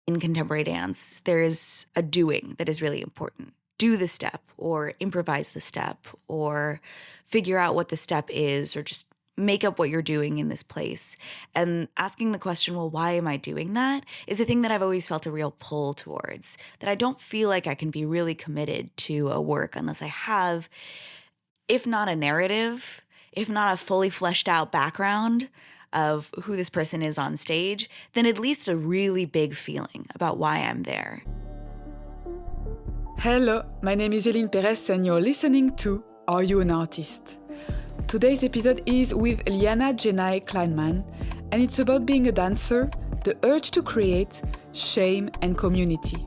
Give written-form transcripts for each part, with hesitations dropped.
in contemporary dance, there's a doing that is really important. Do the step or improvise the step or figure out what the step is or just make up what you're doing in this place. And asking the question, well, why am I doing that, is a thing that I've always felt a real pull towards, that I don't feel like I can be really committed to a work unless I have, if not a narrative, if not a fully fleshed out background of who this person is on stage, then at least a really big feeling about why I'm there. Hello, my name is Eline Perez and you're listening to Are You an Artist? Today's episode is with Liana Zhen-Ai Kleinman, and it's about being a dancer, the urge to create, shame and community.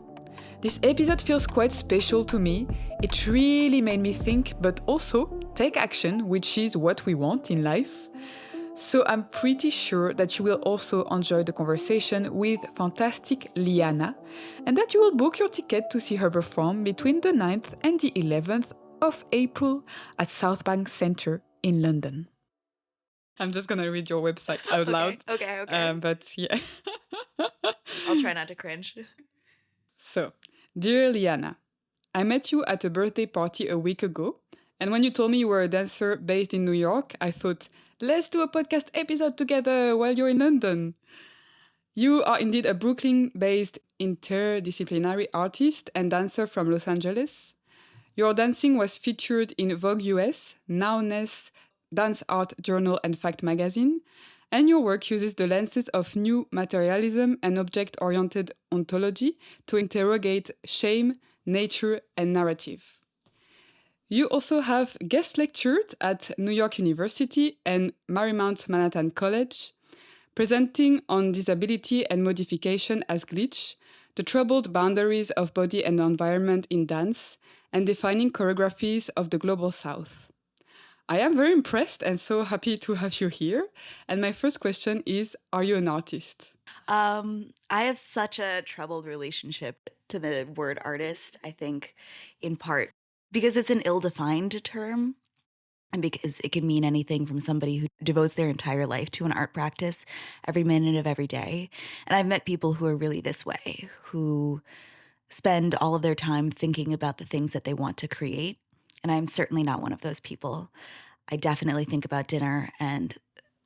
This episode feels quite special to me. It really made me think, but also take action, which is what we want in life. So I'm pretty sure that you will also enjoy the conversation with fantastic Liana, and that you will book your ticket to see her perform between the 9th and the 11th of April at South Bank Centre in London. I'm just going to read your website out loud. Okay. But yeah. I'll try not to cringe. So, dear Liana, I met you at a birthday party a week ago, and when you told me you were a dancer based in New York, I thought, let's do a podcast episode together while you're in London. You are indeed a Brooklyn-based interdisciplinary artist and dancer from Los Angeles. Your dancing was featured in Vogue US, NOWNESS, Dance Art Journal and Fact magazine, and your work uses the lenses of new materialism and object-oriented ontology to interrogate shame, nature, and narrative. You also have guest lectured at New York University and Marymount Manhattan College, presenting on disability and modification as glitch, the troubled boundaries of body and environment in dance, and defining choreographies of the Global South. I am very impressed and so happy to have you here. And my first question is, are you an artist? I have such a troubled relationship to the word artist, I think, in part because it's an ill-defined term and because it can mean anything from somebody who devotes their entire life to an art practice every minute of every day. And I've met people who are really this way, who spend all of their time thinking about the things that they want to create. And I'm certainly not one of those people. I definitely think about dinner and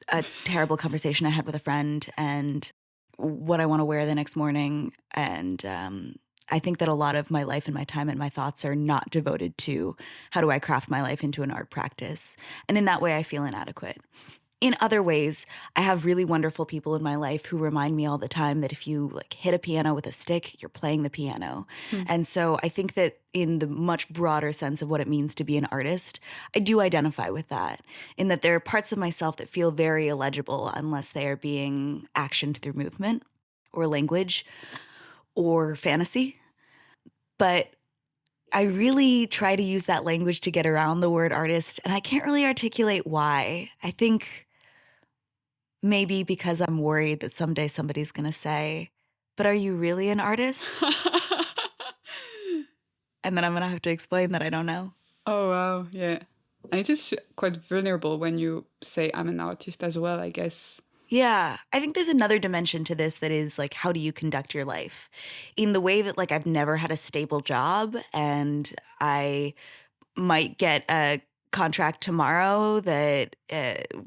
a terrible conversation I had with a friend and what I want to wear the next morning. And I think that a lot of my life and my time and my thoughts are not devoted to how do I craft my life into an art practice. And in that way, I feel inadequate. In other ways, I have really wonderful people in my life who remind me all the time that if you hit a piano with a stick, you're playing the piano. And so I think that in the much broader sense of what it means to be an artist, I do identify with that, in that there are parts of myself that feel very illegible unless they are being actioned through movement or language or fantasy. But I really try to use that language to get around the word artist, and I can't really articulate why. I think maybe because I'm worried that someday somebody's going to say, but are you really an artist? And then I'm going to have to explain that I don't know. Oh, wow. Yeah. And it is quite vulnerable when you say I'm an artist as well, I guess. Yeah. I think there's another dimension to this that is how do you conduct your life? In the way that I've never had a stable job and I might get a contract tomorrow that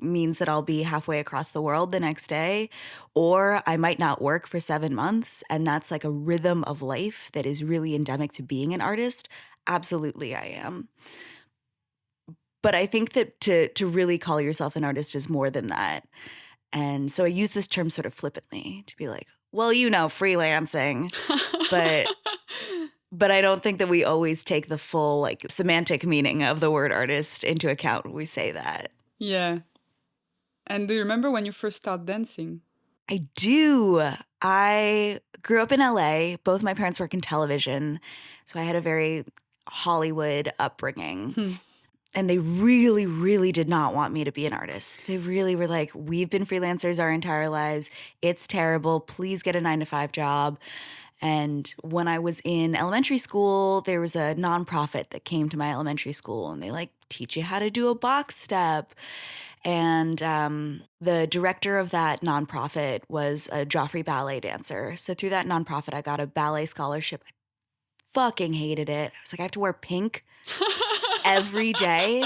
means that I'll be halfway across the world the next day, or I might not work for 7 months, and that's a rhythm of life that is really endemic to being an artist. Absolutely, I am. But I think that to really call yourself an artist is more than that. And so I use this term sort of flippantly to be well, freelancing, but I don't think that we always take the full semantic meaning of the word artist into account when we say that. Yeah. And do you remember when you first started dancing? I do. I grew up in LA. Both my parents work in television, so I had a very Hollywood upbringing. And they really, really did not want me to be an artist. They really were we've been freelancers our entire lives. It's terrible. Please get a 9-to-5 job. And when I was in elementary school, there was a nonprofit that came to my elementary school, and they like teach you how to do a box step. And the director of that nonprofit was a Joffrey ballet dancer. So through that nonprofit, I got a ballet scholarship. I fucking hated it. I was like, I have to wear pink every day.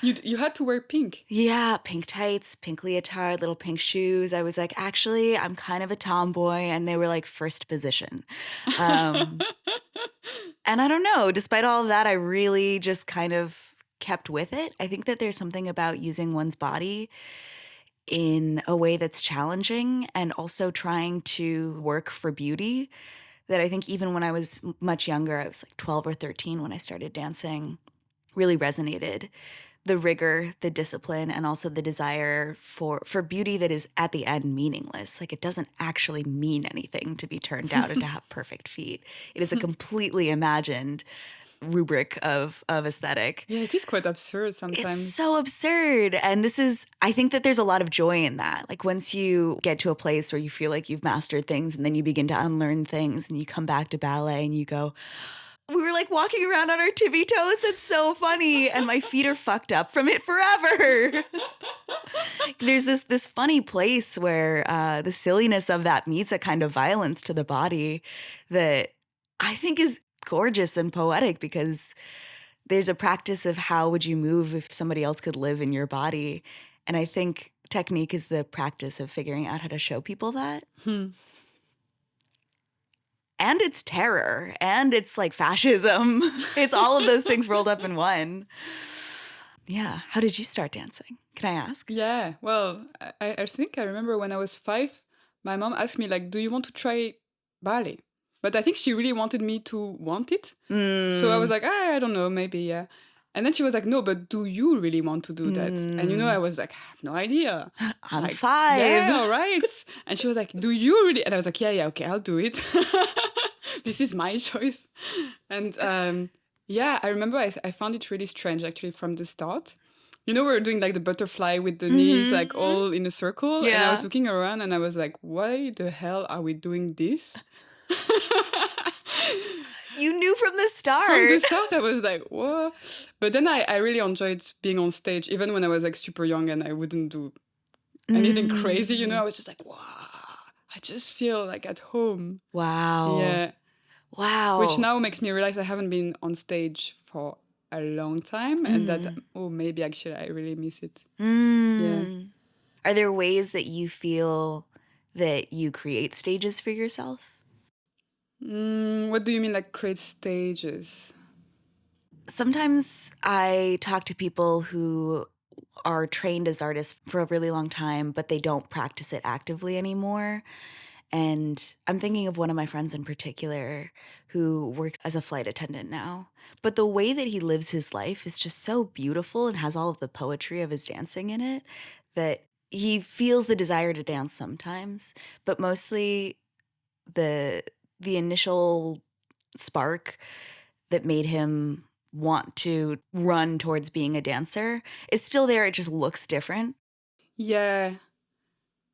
You had to wear pink. Yeah, pink tights, pink leotard, little pink shoes. I was like, actually, I'm kind of a tomboy. And they were like, first position. And I don't know, despite all of that, I really just kind of kept with it. I think that there's something about using one's body in a way that's challenging and also trying to work for beauty that I think even when I was much younger, I was like 12 or 13 when I started dancing, really resonated. The rigor, the discipline, and also the desire for beauty that is at the end meaningless. Like it doesn't actually mean anything to be turned out and to have perfect feet. It is a completely imagined rubric of aesthetic. Yeah, it is quite absurd sometimes. It's so absurd. And I think that there's a lot of joy in that. Like once you get to a place where you feel like you've mastered things and then you begin to unlearn things and you come back to ballet and you go, we were like walking around on our tippy toes. That's so funny. And my feet are fucked up from it forever. There's this funny place where the silliness of that meets a kind of violence to the body that I think is gorgeous and poetic, because there's a practice of how would you move if somebody else could live in your body. And I think technique is the practice of figuring out how to show people that. And it's terror, and it's like fascism. It's all of those things rolled up in one. Yeah. How did you start dancing? Can I ask? Yeah. Well, I think I remember when I was 5, my mom asked me, like, do you want to try ballet? But I think she really wanted me to want it. So I was like, I don't know, maybe, yeah. And then she was like, no, but do you really want to do that? And I was like, I have no idea. I'm like, 5. Yeah, all right. And she was like, do you really? And I was like, yeah, okay, I'll do it. This is my choice. And yeah, I remember I found it really strange, actually, from the start. We were doing like the butterfly with the knees, like all in a circle. Yeah. And I was looking around and I was like, why the hell are we doing this? You knew from the start. From the start, I was like, what? But then I really enjoyed being on stage, even when I was like super young and I wouldn't do anything crazy, I was just like, wow, I just feel like at home. Wow. Yeah. Wow. Which now makes me realize I haven't been on stage for a long time and that, maybe actually I really miss it. Yeah. Are there ways that you feel that you create stages for yourself? What do you mean, like create stages? Sometimes I talk to people who are trained as artists for a really long time, but they don't practice it actively anymore. And I'm thinking of one of my friends in particular who works as a flight attendant now. But the way that he lives his life is just so beautiful and has all of the poetry of his dancing in it that he feels the desire to dance sometimes, but mostly the initial spark that made him want to run towards being a dancer is still there. It just looks different. Yeah.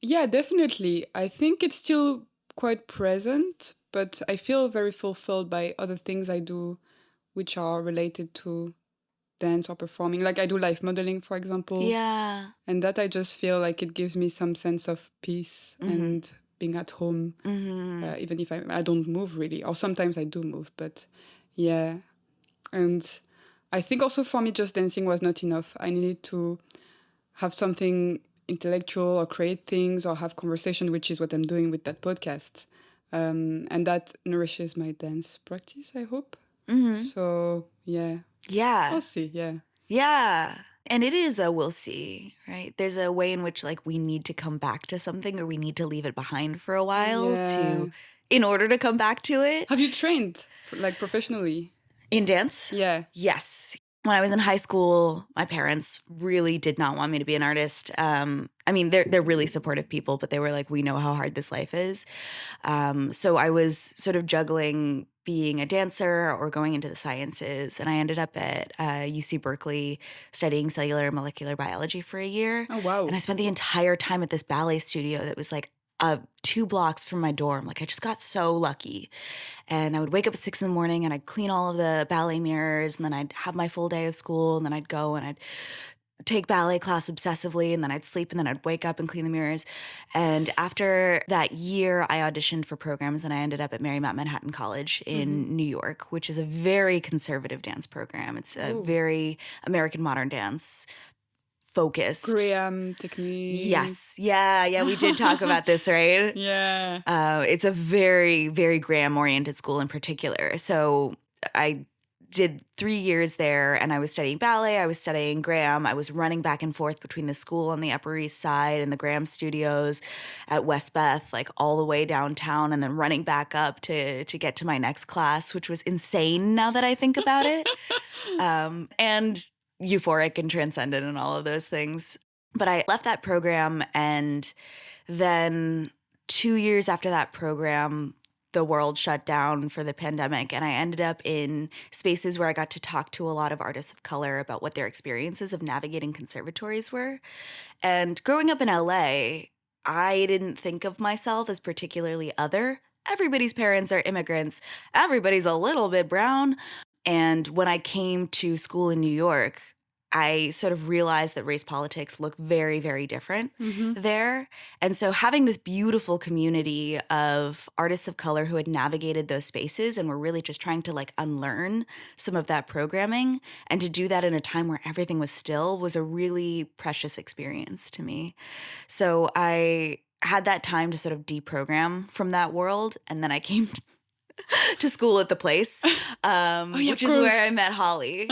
Yeah, definitely. I think it's still quite present, but I feel very fulfilled by other things I do which are related to dance or performing. Like I do life modeling, for example. Yeah. And that I just feel like it gives me some sense of peace and being at home, even if I don't move really. Or sometimes I do move, but yeah. And I think also for me, just dancing was not enough. I needed to have something intellectual or create things or have conversation, which is what I'm doing with that podcast. And that nourishes my dance practice, I hope. So, yeah. Yeah. We'll see, yeah. Yeah. And it is a we'll see, right? There's a way in which like we need to come back to something or we need to leave it behind for a while in order to come back to it. Have you trained like professionally? In dance? Yeah. Yes. When I was in high school, my parents really did not want me to be an artist. I mean, they're really supportive people, but they were like, we know how hard this life is. So I was sort of juggling being a dancer or going into the sciences. And I ended up at UC Berkeley studying cellular and molecular biology for a year. Oh, wow. And I spent the entire time at this ballet studio that was like 2 blocks from my dorm. Like I just got so lucky. And I would wake up at 6 in the morning and I'd clean all of the ballet mirrors, and then I'd have my full day of school, and then I'd go and I'd take ballet class obsessively, and then I'd sleep, and then I'd wake up and clean the mirrors. And after that year, I auditioned for programs, and I ended up at Marymount Manhattan College in New York, which is a very conservative dance program. It's a very American modern dance focused. Graham technique. Yes. Yeah, we did talk about this, right? Yeah. It's a very, very Graham-oriented school in particular. So I did 3 years there, and I was studying ballet, I was studying Graham, I was running back and forth between the school on the Upper East Side and the Graham studios at Westbeth, like all the way downtown, and then running back up to get to my next class, which was insane now that I think about it. And euphoric and transcendent and all of those things. But I left that program, and then 2 years after that program, the world shut down for the pandemic, and I ended up in spaces where I got to talk to a lot of artists of color about what their experiences of navigating conservatories were. And growing up in LA, I didn't think of myself as particularly other. Everybody's parents are immigrants. Everybody's a little bit brown. And when I came to school in New York, I sort of realized that race politics look very, very different there. And so having this beautiful community of artists of color who had navigated those spaces and were really just trying to like unlearn some of that programming, and to do that in a time where everything was still, was a really precious experience to me. So I had that time to sort of deprogram from that world. And then I came to school at the Place, which is where I met Holly.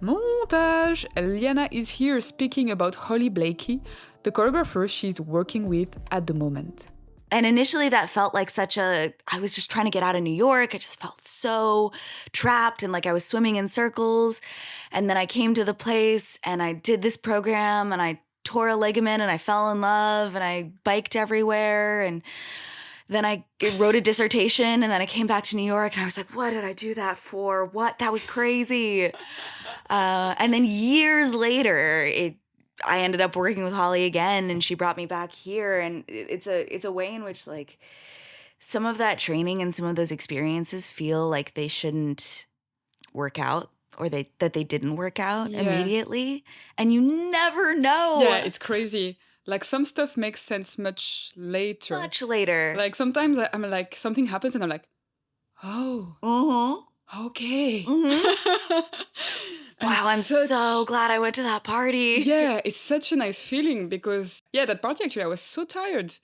Montage! Liana is here speaking about Holly Blakey, the choreographer she's working with at the moment. And initially that felt like I was just trying to get out of New York. I just felt so trapped and like I was swimming in circles. And then I came to the Place and I did this program and I tore a ligament and I fell in love and I biked everywhere. And then I wrote a dissertation, and then I came back to New York and I was like, what did I do that for? What? That was crazy. And then years later, I ended up working with Holly again, and she brought me back here. And it's a way in which like some of that training and some of those experiences feel like they shouldn't work out, or that they didn't work out immediately. And you never know. Yeah, it's crazy. Like some stuff makes sense much later. Much later. Like sometimes I'm like, something happens and I'm like, oh, okay. Wow, I'm so glad I went to that party. Yeah, it's such a nice feeling because, that party actually, I was so tired.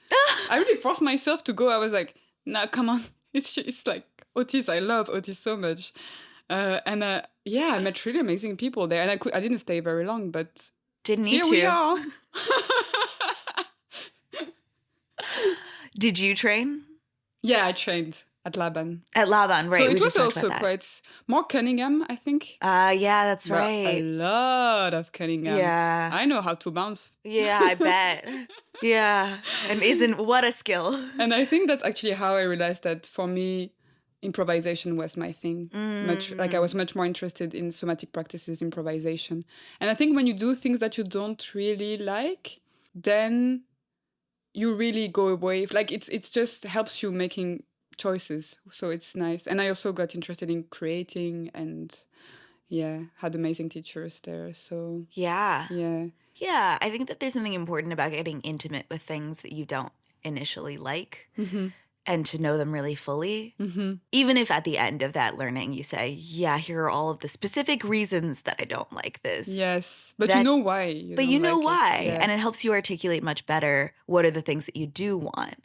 I really forced myself to go. I was like, no, come on. It's like Otis. I love Otis so much. I met really amazing people there. And I didn't stay very long, but didn't need here we are. Did you train? Yeah, I trained at Laban. At Laban, right. So it was also quite more Cunningham, I think. Yeah, that's right. A lot of Cunningham. Yeah. I know how to bounce. Yeah, I bet. Yeah. And what a skill. And I think that's actually how I realized that for me, improvisation was my thing. I was much more interested in somatic practices, improvisation. And I think when you do things that you don't really like, then you really go away. Like it's just helps you making choices. So it's nice. And I also got interested in creating and had amazing teachers there. So yeah. I think that there's something important about getting intimate with things that you don't initially like. And to know them really fully. Even if at the end of that learning you say, here are all of the specific reasons that I don't like this. Yes, but you know why. You know why. Yeah. And it helps you articulate much better what are the things that you do want.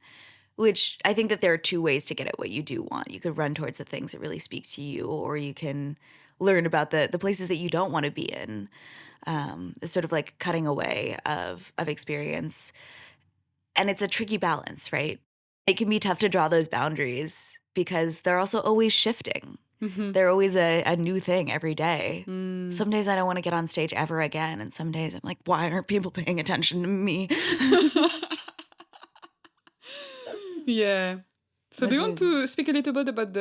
Which I think that there are two ways to get at what you do want. You could run towards the things that really speak to you, or you can learn about the places that you don't want to be in. It's sort of like cutting away of experience. And it's a tricky balance, right? It can be tough to draw those boundaries because they're also always shifting. They're always a new thing every day. Some days I don't want to get on stage ever again. And some days I'm like, why aren't people paying attention to me? Yeah. So do you want to speak a little bit about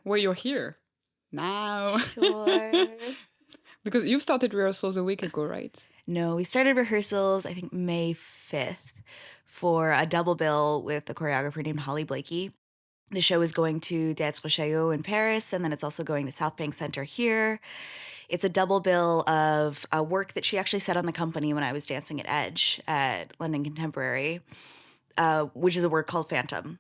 why you're here now? Sure. Because you started rehearsals a week ago, right? No, we started rehearsals, I think, May 5th. for a double bill with a choreographer named Holly Blakey. The show is going to Théâtre Chaillot in Paris, and then it's also going to South Bank Center here. It's a double bill of a work that she actually set on the company when I was dancing at Edge at London Contemporary, which is a work called Phantom.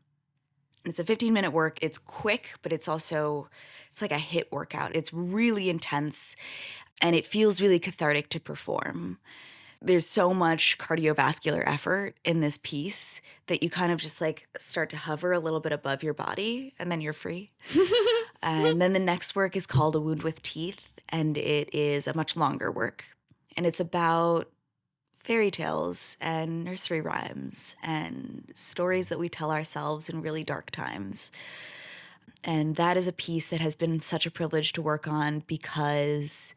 And it's a 15-minute work. It's quick, but it's like a HIIT workout. It's really intense, and it feels really cathartic to perform. There's so much cardiovascular effort in this piece that you kind of just like start to hover a little bit above your body, and then you're free. And then the next work is called A Wound with Teeth, and it is a much longer work. And it's about fairy tales and nursery rhymes and stories that we tell ourselves in really dark times. And that is a piece that has been such a privilege to work on, because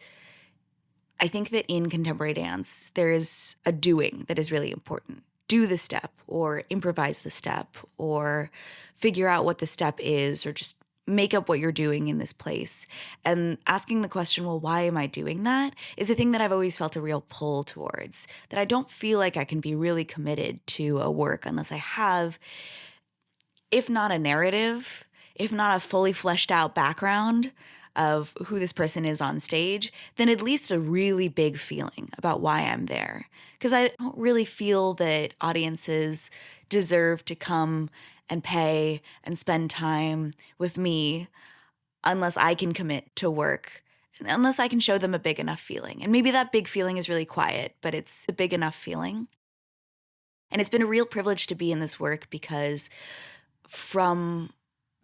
I think that in contemporary dance, there is a doing that is really important. Do the step, or improvise the step, or figure out what the step is, or just make up what you're doing in this place. And asking the question, well, why am I doing that, is a thing that I've always felt a real pull towards, that I don't feel like I can be really committed to a work unless I have, if not a narrative, if not a fully fleshed out background of who this person is on stage, then at least a really big feeling about why I'm there. Because I don't really feel that audiences deserve to come and pay and spend time with me unless I can commit to work, unless I can show them a big enough feeling. And maybe that big feeling is really quiet, but it's a big enough feeling. And it's been a real privilege to be in this work, because from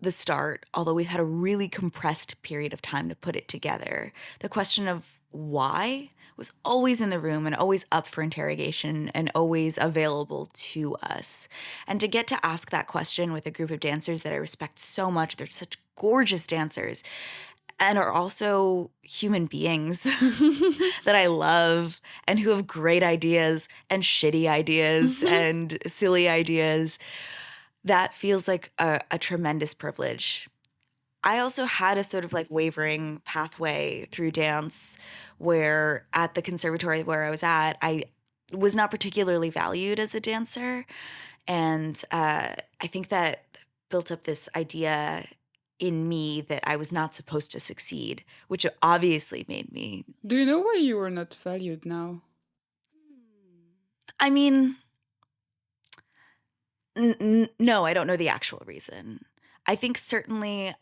the start, although we've had a really compressed period of time to put it together, the question of why was always in the room and always up for interrogation and always available to us. And to get to ask that question with a group of dancers that I respect so much, they're such gorgeous dancers and are also human beings that I love and who have great ideas and shitty ideas and silly ideas. That feels like a tremendous privilege. I also had a sort of like wavering pathway through dance where at the conservatory where I was at, I was not particularly valued as a dancer. And I think that built up this idea in me that I was not supposed to succeed, which obviously made me. Do you know why you were not valued now? I mean, no, I don't know the actual reason. I think certainly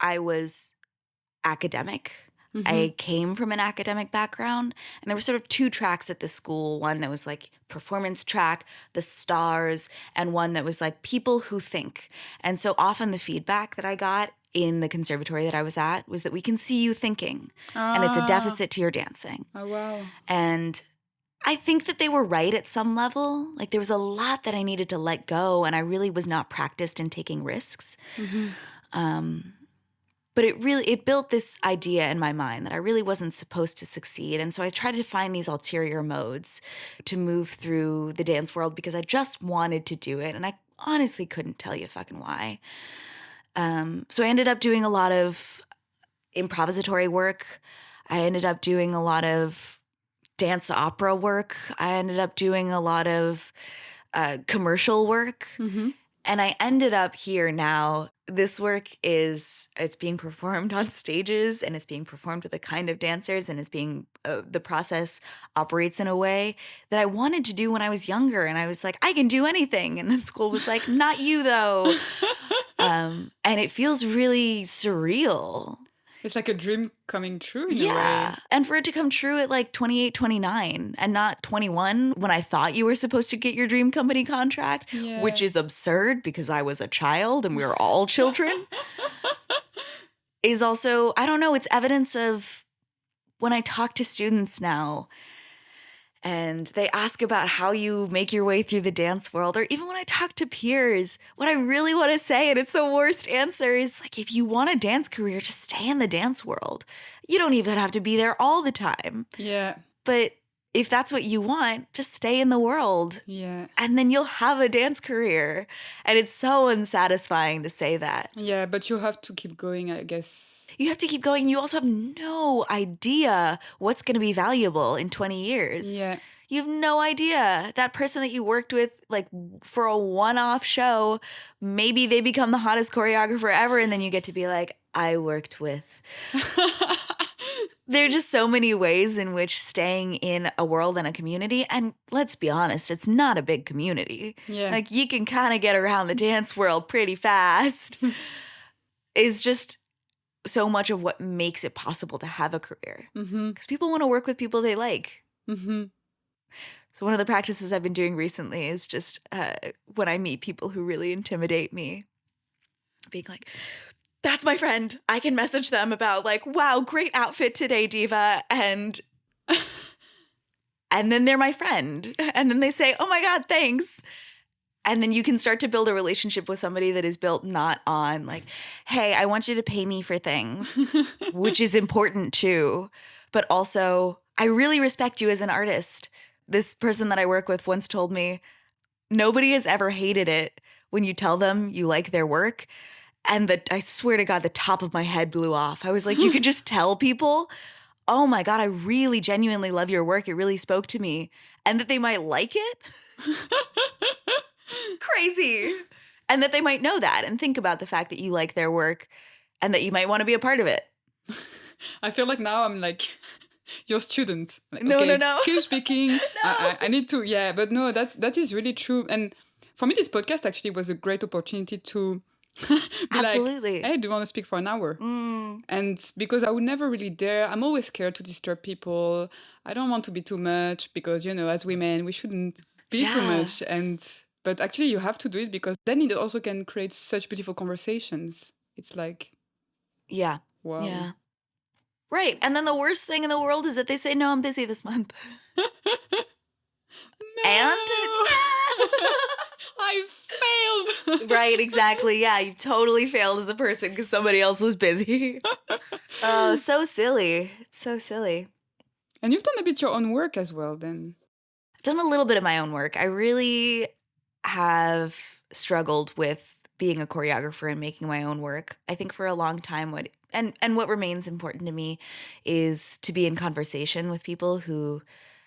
I was academic. I came from an academic background, and there were sort of two tracks at the school, one that was like performance track, the stars, and one that was like people who think. And so often the feedback that I got in the conservatory that I was at was that we can see you thinking, and it's a deficit to your dancing. Oh, wow. And I think that they were right at some level. Like there was a lot that I needed to let go, and I really was not practiced in taking risks. But it built this idea in my mind that I really wasn't supposed to succeed. And so I tried to find these ulterior modes to move through the dance world because I just wanted to do it. And I honestly couldn't tell you fucking why. So I ended up doing a lot of improvisatory work. I ended up doing a lot of dance opera work. I ended up doing a lot of commercial work. And I ended up here now. This work it's being performed on stages, and it's being performed with a kind of dancers, and it's being, the process operates in a way that I wanted to do when I was younger. And I was like, I can do anything. And then school was like, not you though. And it feels really surreal. It's like a dream coming true in a way. And for it to come true at like 28, 29 and not 21 when I thought you were supposed to get your dream company contract, which is absurd because I was a child and we were all children, is also, I don't know, it's evidence of when I talk to students now and they ask about how you make your way through the dance world, or even when I talk to peers, what I really want to say, and it's the worst answer, is like, if you want a dance career, just stay in the dance world. You don't even have to be there all the time. Yeah. But if that's what you want, just stay in the world. Yeah. And then you'll have a dance career. And it's so unsatisfying to say that. Yeah, but you have to keep going, I guess. You have to keep going. You also have no idea what's going to be valuable in 20 years. Yeah. You have no idea. That person that you worked with, like, for a one-off show, maybe they become the hottest choreographer ever, and then you get to be like, I worked with. There are just so many ways in which staying in a world and a community, and let's be honest, it's not a big community. Yeah. Like, you can kind of get around the dance world pretty fast. Is just so much of what makes it possible to have a career. Because people want to work with people they like. So one of the practices I've been doing recently is just when I meet people who really intimidate me, being like, that's my friend. I can message them about like, wow, great outfit today, diva. And then they're my friend. And then they say, oh my God, thanks. And then you can start to build a relationship with somebody that is built not on like, hey, I want you to pay me for things, which is important too. But also, I really respect you as an artist. This person that I work with once told me, nobody has ever hated it when you tell them you like their work. And I swear to God, the top of my head blew off. I was like, you could just tell people, oh my God, I really genuinely love your work. It really spoke to me. And that they might like it. Crazy. And that they might know that and think about the fact that you like their work and that you might want to be a part of it. I feel like now I'm like your student. Like, no, okay, no. Keep speaking. No. I need to, yeah, but no, that is really true. And for me, this podcast actually was a great opportunity to be Absolutely. like, hey, do you want to speak for an hour? And because I would never really dare, I'm always scared to disturb people. I don't want to be too much because, you know, as women, we shouldn't be too much. But actually you have to do it because then it also can create such beautiful conversations. It's like, yeah. Wow. Yeah. Right. And then the worst thing in the world is that they say, no, I'm busy this month. No! And I failed. Right, exactly. Yeah, you totally failed as a person because somebody else was busy. Oh, so silly. It's so silly. And you've done a bit your own work as well then. I've done a little bit of my own work. I really have struggled with being a choreographer and making my own work. I think for a long time what remains important to me is to be in conversation with people who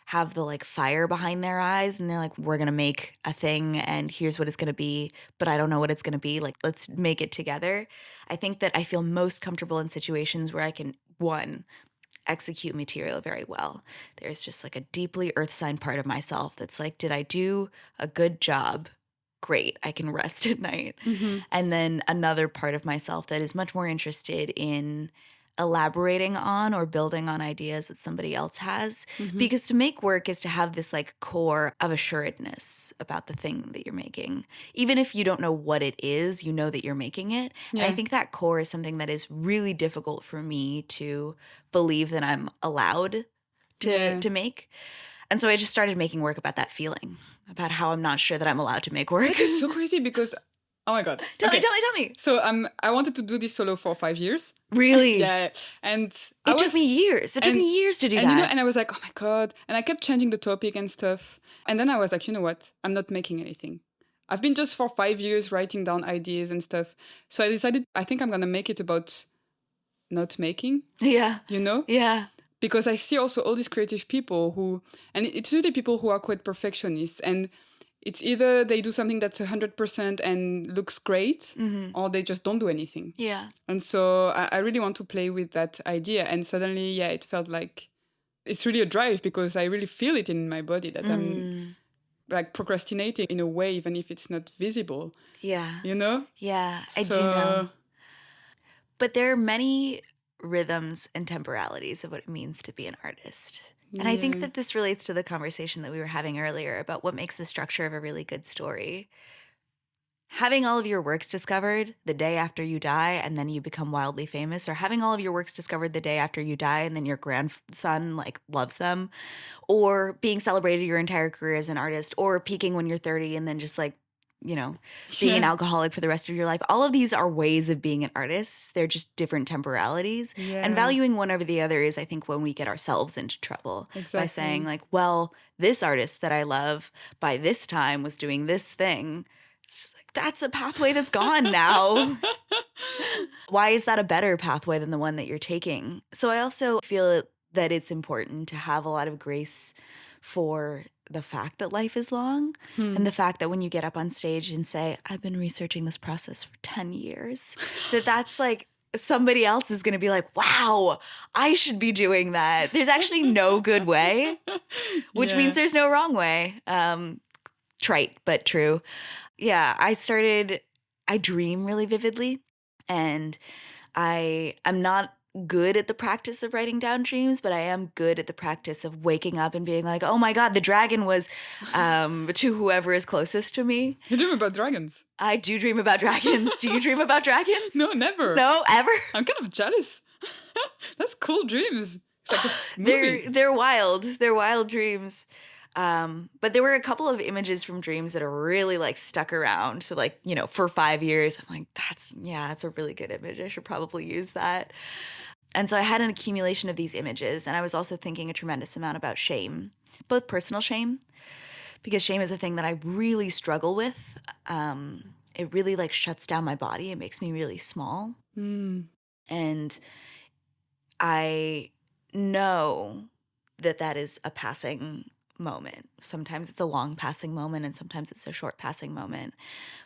have the like fire behind their eyes and they're like, we're going to make a thing and here's what it's going to be, but I don't know what it's going to be. Like, let's make it together. I think that I feel most comfortable in situations where I can, one, execute material very well. There's just like a deeply earth sign part of myself that's like, did I do a good job? Great, I can rest at night. And then another part of myself that is much more interested in elaborating on or building on ideas that somebody else has. Because to make work is to have this like core of assuredness about the thing that you're making. Even if you don't know what it is, you know that you're making it. Yeah. And I think that core is something that is really difficult for me to believe that I'm allowed to make. And so I just started making work about that feeling, about how I'm not sure that I'm allowed to make work. That is so crazy because, oh my God. Tell me. So I wanted to do this solo for 5 years. Really? Yeah. And it took me years. It took me years to do that. You know, and I was like, oh my God. And I kept changing the topic and stuff. And then I was like, you know what? I'm not making anything. I've been just for 5 years writing down ideas and stuff. So I decided, I think I'm going to make it about not making. Yeah. You know? Yeah. Because I see also all these creative people who, and it's usually people who are quite perfectionists. And it's either they do something that's 100% and looks great, or they just don't do anything. Yeah. And so I really want to play with that idea. And suddenly, yeah, it felt like it's really a drive because I really feel it in my body that I'm like procrastinating in a way, even if it's not visible. Yeah. You know? Yeah, I do know. But there are many rhythms and temporalities of what it means to be an artist. And I think that this relates to the conversation that we were having earlier about what makes the structure of a really good story. Having all of your works discovered the day after you die and then you become wildly famous, or having all of your works discovered the day after you die and then your grandson like loves them, or being celebrated your entire career as an artist, or peaking when you're 30 and then just like, you know, being an alcoholic for the rest of your life. All of these are ways of being an artist. They're just different temporalities. Yeah. And valuing one over the other is, I think, when we get ourselves into trouble. Exactly. By saying like, well, this artist that I love by this time was doing this thing. It's just like, that's a pathway that's gone now. Why is that a better pathway than the one that you're taking? So I also feel that it's important to have a lot of grace for the fact that life is long and the fact that when you get up on stage and say, I've been researching this process for 10 years, that's like somebody else is going to be like, wow, I should be doing that. There's actually no good way, which means there's no wrong way. Trite, but true. Yeah, I dream really vividly, and I'm not good at the practice of writing down dreams, but I am good at the practice of waking up and being like, oh my God, the dragon was to whoever is closest to me. You dream about dragons? I do dream about dragons. Do you dream about dragons? No, never. No, ever? I'm kind of jealous. That's cool dreams. It's like a movie. They're wild. They're wild dreams. But there were a couple of images from dreams that are really like stuck around. So like, for 5 years, I'm like, that's a really good image. I should probably use that. And so I had an accumulation of these images, and I was also thinking a tremendous amount about shame, both personal shame, because shame is a thing that I really struggle with. It really like shuts down my body. It makes me really small. And I know that is a passing moment. Sometimes it's a long passing moment and sometimes it's a short passing moment.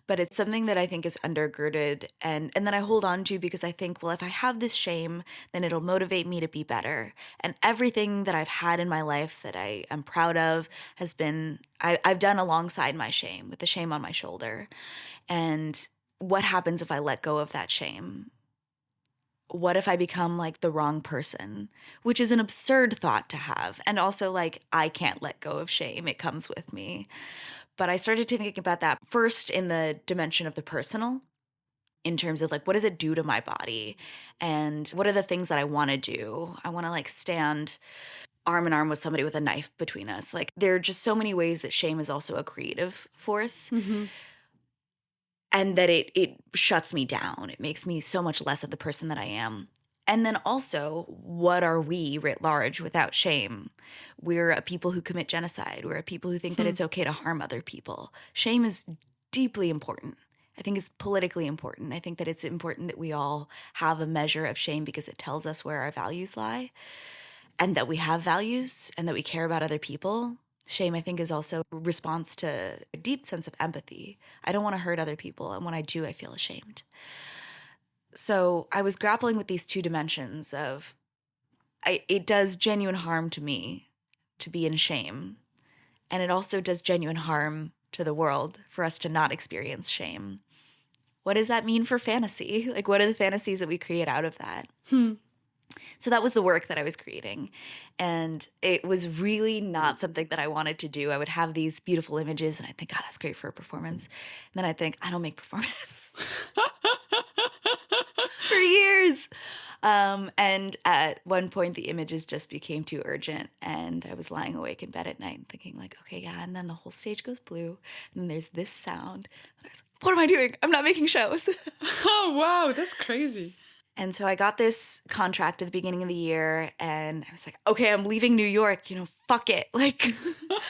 But it's something that I think is undergirded and that I hold on to because I think, well, if I have this shame, then it'll motivate me to be better. And everything that I've had in my life that I am proud of has been, I've done alongside my shame, with the shame on my shoulder. And what happens if I let go of that shame? What if I become like the wrong person? Which is an absurd thought to have. And also like, I can't let go of shame. It comes with me. But I started to think about that first in the dimension of the personal, in terms of like, what does it do to my body? And what are the things that I want to do? I want to like stand arm in arm with somebody with a knife between us. Like there are just so many ways that shame is also a creative force. And that it shuts me down. It makes me so much less of the person that I am. And then also, what are we writ large without shame? We're a people who commit genocide. We're a people who think that it's okay to harm other people. Shame is deeply important. I think it's politically important. I think that it's important that we all have a measure of shame because it tells us where our values lie and that we have values and that we care about other people. Shame, I think, is also a response to a deep sense of empathy. I don't want to hurt other people, and when I do, I feel ashamed. So I was grappling with these two dimensions of it does genuine harm to me to be in shame, and it also does genuine harm to the world for us to not experience shame. What does that mean for fantasy? Like, what are the fantasies that we create out of that? So that was the work that I was creating. And it was really not something that I wanted to do. I would have these beautiful images and I'd think, oh, that's great for a performance. And then I'd think, I don't make performance. For years. And at one point, the images just became too urgent. And I was lying awake in bed at night and thinking like, okay, yeah. And then the whole stage goes blue. And then there's this sound. And I was like, what am I doing? I'm not making shows. Oh, wow. That's crazy. And so I got this contract at the beginning of the year and I was like, okay, I'm leaving New York, fuck it. Like,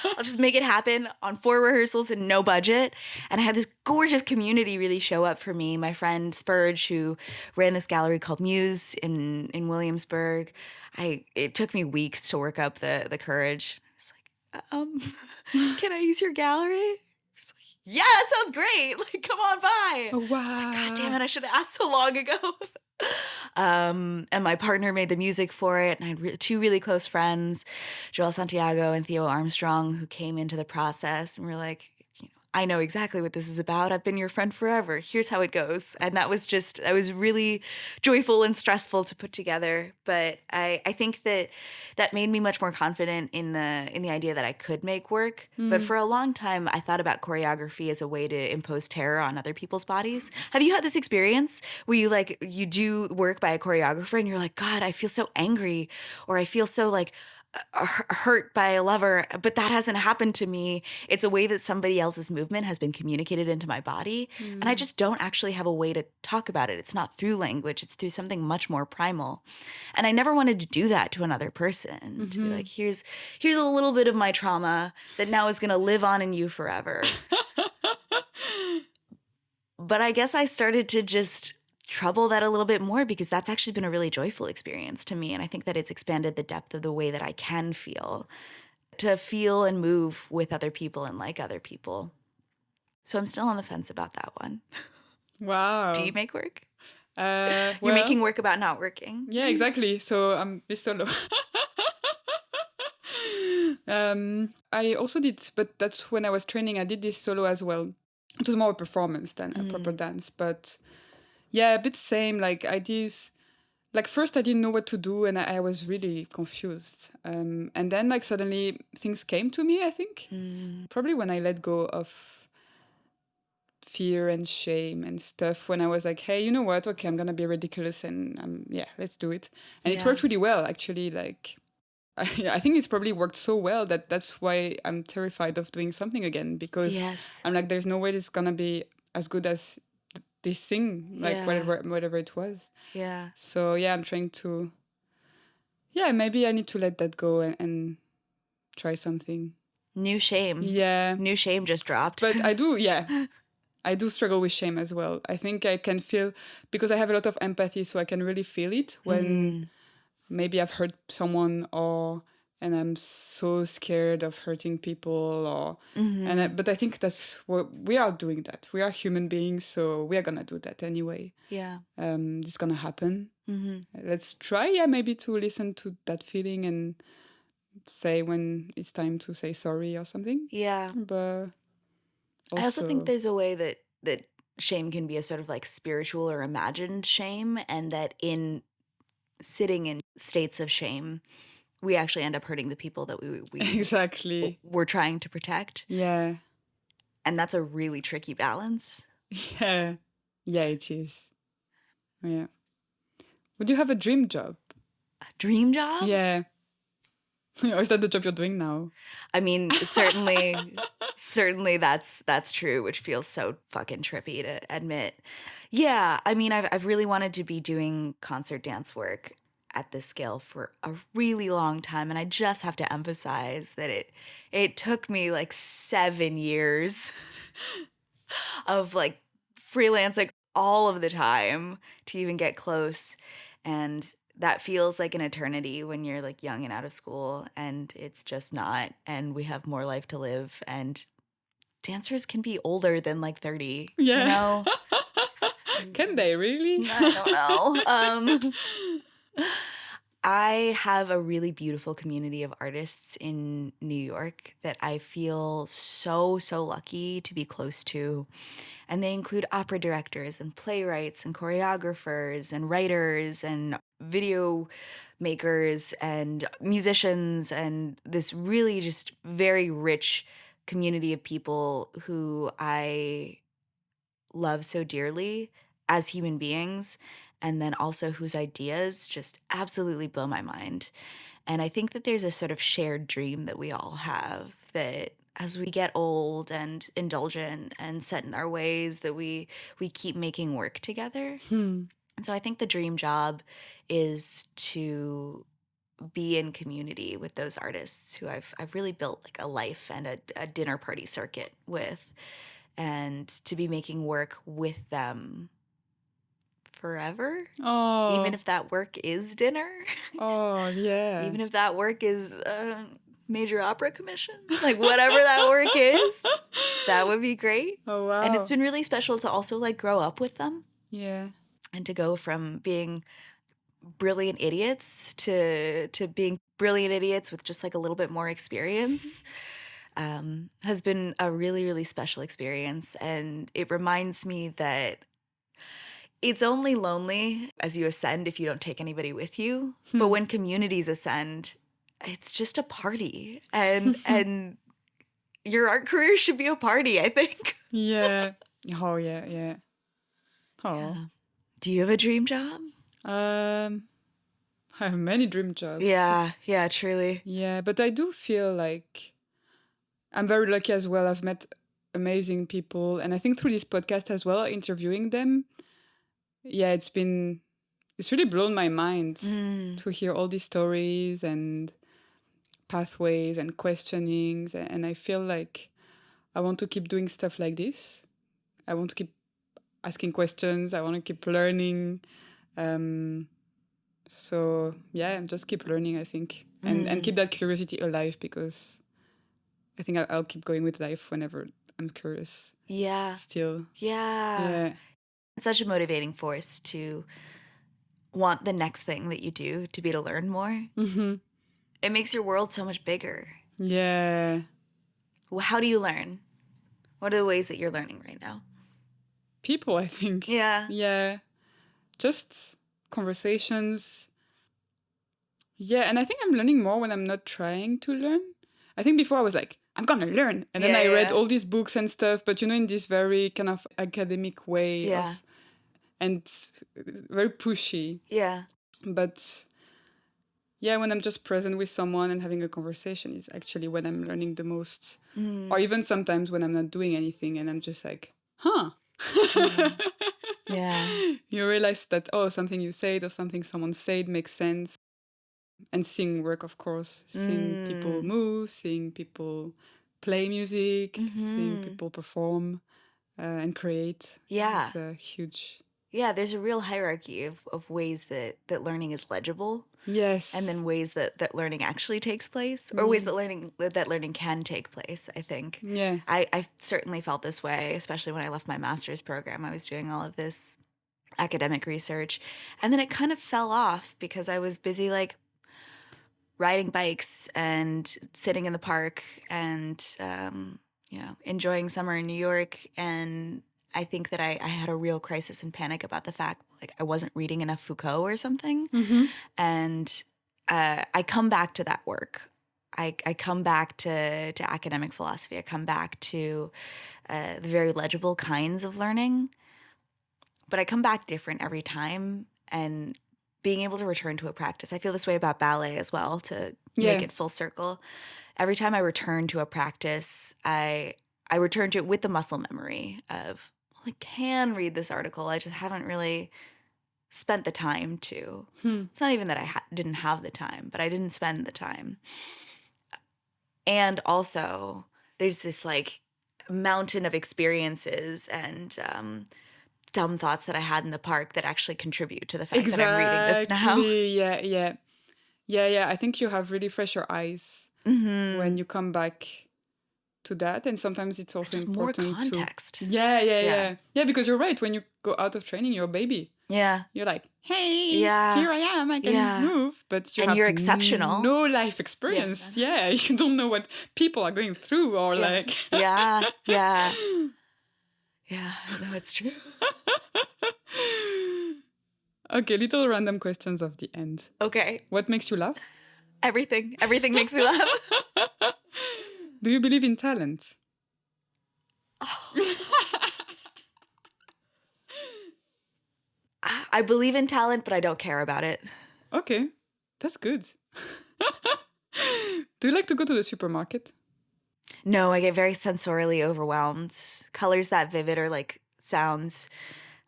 I'll just make it happen on 4 rehearsals and no budget. And I had this gorgeous community really show up for me. My friend Spurge, who ran this gallery called Muse in Williamsburg. It took me weeks to work up the courage. I was like, can I use your gallery? Yeah, that sounds great. Like, come on by. Oh, wow. I was like, God damn it, I should have asked so long ago. And my partner made the music for it. And I had 2 really close friends, Joelle Santiago and Theo Armstrong, who came into the process and were like, I know exactly what this is about. I've been your friend forever. Here's how it goes. And that was really joyful and stressful to put together. But I think that made me much more confident in the idea that I could make work. But for a long time, I thought about choreography as a way to impose terror on other people's bodies. Have you had this experience where you do work by a choreographer and you're like, God, I feel so angry, or I feel so like hurt by a lover, but that hasn't happened to me. It's a way that somebody else's movement has been communicated into my body. And I just don't actually have a way to talk about it. It's not through language. It's through something much more primal. And I never wanted to do that to another person, to be like, here's a little bit of my trauma that now is going to live on in you forever. But I guess I started to just trouble that a little bit more because that's actually been a really joyful experience to me. And I think that it's expanded the depth of the way that I can feel. to feel and move with other people and like other people. So I'm still on the fence about that one. Wow. Do you make work? Well, You're making work about not working. Yeah, exactly. So I'm this solo. I also did, but that's when I was training. I did this solo as well. It was more a performance than a proper dance, but yeah, a bit same. Like I did, like first I didn't know what to do, and I was really confused. And then like suddenly things came to me. I think probably when I let go of fear and shame and stuff, when I was like, hey, you know what, okay, I'm gonna be ridiculous, and yeah, let's do it. And it worked really well, actually. Like I think it's probably worked so well that that's why I'm terrified of doing something again, because I'm like, there's no way it's gonna be as good as this thing, like whatever it was. Yeah. So yeah, I'm trying to, yeah, maybe I need to let that go and try something. New shame. Yeah. New shame just dropped. But I do, yeah. I do struggle with shame as well. I think I can feel, because I have a lot of empathy, so I can really feel it when maybe I've hurt someone, and I'm so scared of hurting people, or but I think that's what we are doing. That we are human beings, so we are gonna do that anyway. Yeah. It's gonna happen. Let's try, maybe to listen to that feeling and say when it's time to say sorry or something. Yeah. But I also think there's a way that shame can be a sort of like spiritual or imagined shame, and that in sitting in states of shame, we actually end up hurting the people that we exactly we're trying to protect. Yeah. And that's a really tricky balance. Yeah. Yeah, it is. Yeah. Would you have a dream job? A dream job? Yeah. Or is that the job you're doing now? I mean, certainly that's true, which feels so fucking trippy to admit. Yeah, I mean, I've really wanted to be doing concert dance work at this scale for a really long time, and I just have to emphasize that it took me like 7 years of like freelance like all of the time to even get close, and that feels like an eternity when you're like young and out of school, and it's just not, and we have more life to live, and dancers can be older than like 30. Yeah. You know? Can they really? I don't know. I have a really beautiful community of artists in New York that I feel so lucky to be close to. And they include opera directors and playwrights and choreographers and writers and video makers and musicians, and this really just very rich community of people who I love so dearly as human beings, and then also whose ideas just absolutely blow my mind. And I think that there's a sort of shared dream that we all have, that as we get old and indulgent and set in our ways, that we keep making work together. And so I think the dream job is to be in community with those artists who I've really built like a life and a dinner party circuit with, and to be making work with them forever. Oh. Even if that work is dinner. Oh, yeah. Even if that work is major opera commission, like whatever that work is, that would be great. Oh, wow. And it's been really special to also like grow up with them. Yeah. And to go from being brilliant idiots to being brilliant idiots with just like a little bit more experience has been a really, really special experience. And it reminds me that it's only lonely as you ascend if you don't take anybody with you. But when communities ascend, it's just a party. And your art career should be a party, I think. Yeah. Oh, yeah, yeah. Oh. Yeah. Do you have a dream job? I have many dream jobs. Yeah, truly. Yeah, but I do feel like I'm very lucky as well. I've met amazing people, and I think through this podcast as well, interviewing them, yeah, it's really blown my mind to hear all these stories and pathways and questionings, and I feel like I want to keep doing stuff like this. I want to keep asking questions. I want to keep learning. So yeah, just keep learning, I think, and keep that curiosity alive, because I think I'll keep going with life whenever I'm curious. Yeah. Still. Yeah. Yeah. It's such a motivating force to want the next thing that you do to be to learn more. Mm-hmm. It makes your world so much bigger. Yeah. Well, how do you learn? What are the ways that you're learning right now? People, I think. Yeah. Yeah. Just conversations. Yeah, and I think I'm learning more when I'm not trying to learn. I think before I was like, I'm gonna learn. And then Yeah, I read yeah. all these books and stuff, but in this very kind of academic way Yeah. and very pushy. Yeah. But yeah, when I'm just present with someone and having a conversation is actually when I'm learning the most. Or even sometimes when I'm not doing anything and I'm just like, huh. Yeah. You realize that, oh, something you said or something someone said makes sense. And seeing work, of course. Seeing people move, seeing people play music, seeing people perform and create. Yeah. It's huge. Yeah, there's a real hierarchy of ways that learning is legible. Yes. And then ways that learning actually takes place, or ways that learning can take place, I think. Yeah. I certainly felt this way, especially when I left my master's program. I was doing all of this academic research, and then it kind of fell off because I was busy like riding bikes and sitting in the park and enjoying summer in New York. And I think that I had a real crisis and panic about the fact like I wasn't reading enough Foucault or something. And I come back to that work. I come back to academic philosophy. I come back to the very legible kinds of learning. But I come back different every time, and being able to return to a practice. I feel this way about ballet as well, to make it full circle. Every time I return to a practice, I return to it with the muscle memory of, well, I can read this article. I just haven't really spent the time to. It's not even that I didn't have the time, but I didn't spend the time. And also, there's this like mountain of experiences and dumb thoughts that I had in the park that actually contribute to the fact that I'm reading this now. Yeah. I think you have really fresher eyes when you come back to that, and sometimes it's also just important more context. Yeah, because you're right. When you go out of training, you're a baby. Yeah. You're like, hey, Yeah. here I am, I can move. But you're exceptional. No life experience. Yeah, you don't know what people are going through or like. Yeah, no, it's true. Okay, little random questions of the end. Okay. What makes you laugh? Everything. Everything makes me laugh. Do you believe in talent? Oh. I believe in talent, but I don't care about it. Okay, that's good. Do you like to go to the supermarket? No, I get very sensorially overwhelmed. Colors that vivid or like sounds,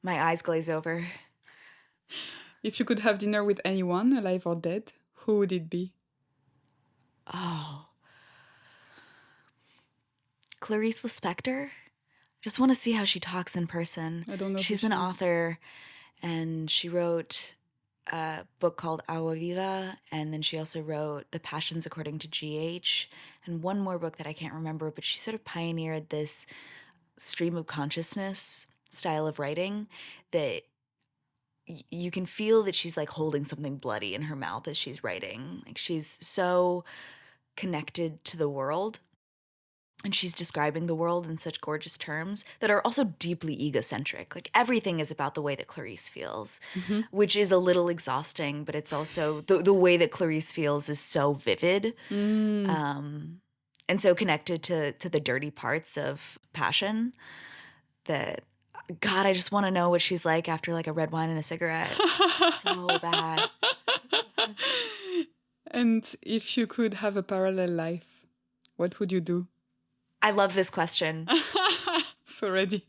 my eyes glaze over. If you could have dinner with anyone, alive or dead, who would it be? Oh. Clarice Lispector? Just want to see how she talks in person. I don't know. She's an author, and she wrote a book called Ãgua, Viva, and then she also wrote The Passions According to G.H., and one more book that I can't remember, but she sort of pioneered this stream of consciousness style of writing that you can feel that she's like holding something bloody in her mouth as she's writing. Like she's so connected to the world. And she's describing the world in such gorgeous terms that are also deeply egocentric. Like everything is about the way that Clarice feels, which is a little exhausting, but it's also the way that Clarice feels is so vivid and so connected to the dirty parts of passion that, God, I just want to know what she's like after like a red wine and a cigarette. So bad. And if you could have a parallel life, what would you do? I love this question. So ready.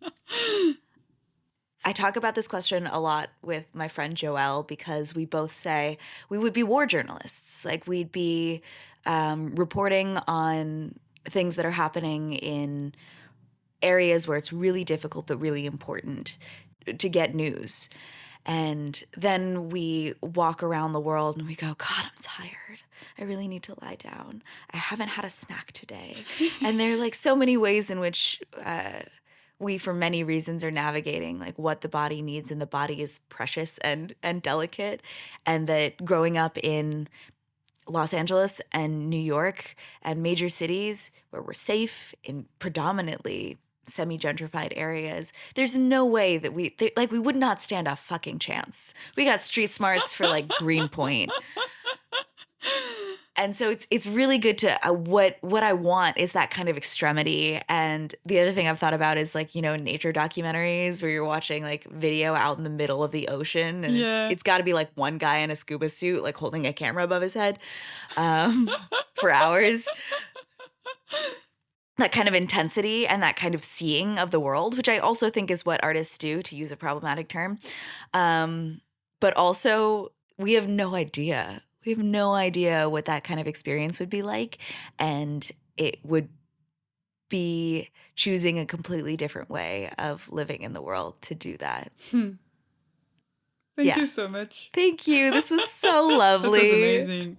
I talk about this question a lot with my friend Joelle because we both say we would be war journalists. Like we'd be reporting on things that are happening in areas where it's really difficult but really important to get news. And then we walk around the world and we go, God, I'm tired. I really need to lie down. I haven't had a snack today. And there are like so many ways in which we, for many reasons, are navigating like what the body needs, and the body is precious and delicate. And that growing up in Los Angeles and New York and major cities where we're safe in predominantly semi-gentrified areas, there's no way that we would not stand a fucking chance. We got street smarts for like Greenpoint. And so it's really good to what I want is that kind of extremity. And the other thing I've thought about is like, you know, nature documentaries where you're watching like video out in the middle of the ocean, and it's got to be like one guy in a scuba suit like holding a camera above his head for hours. That kind of intensity and that kind of seeing of the world, which I also think is what artists do, to use a problematic term. But also, we have no idea. We have no idea what that kind of experience would be like. And it would be choosing a completely different way of living in the world to do that. Thank you so much. Thank you. This was so lovely. That was amazing.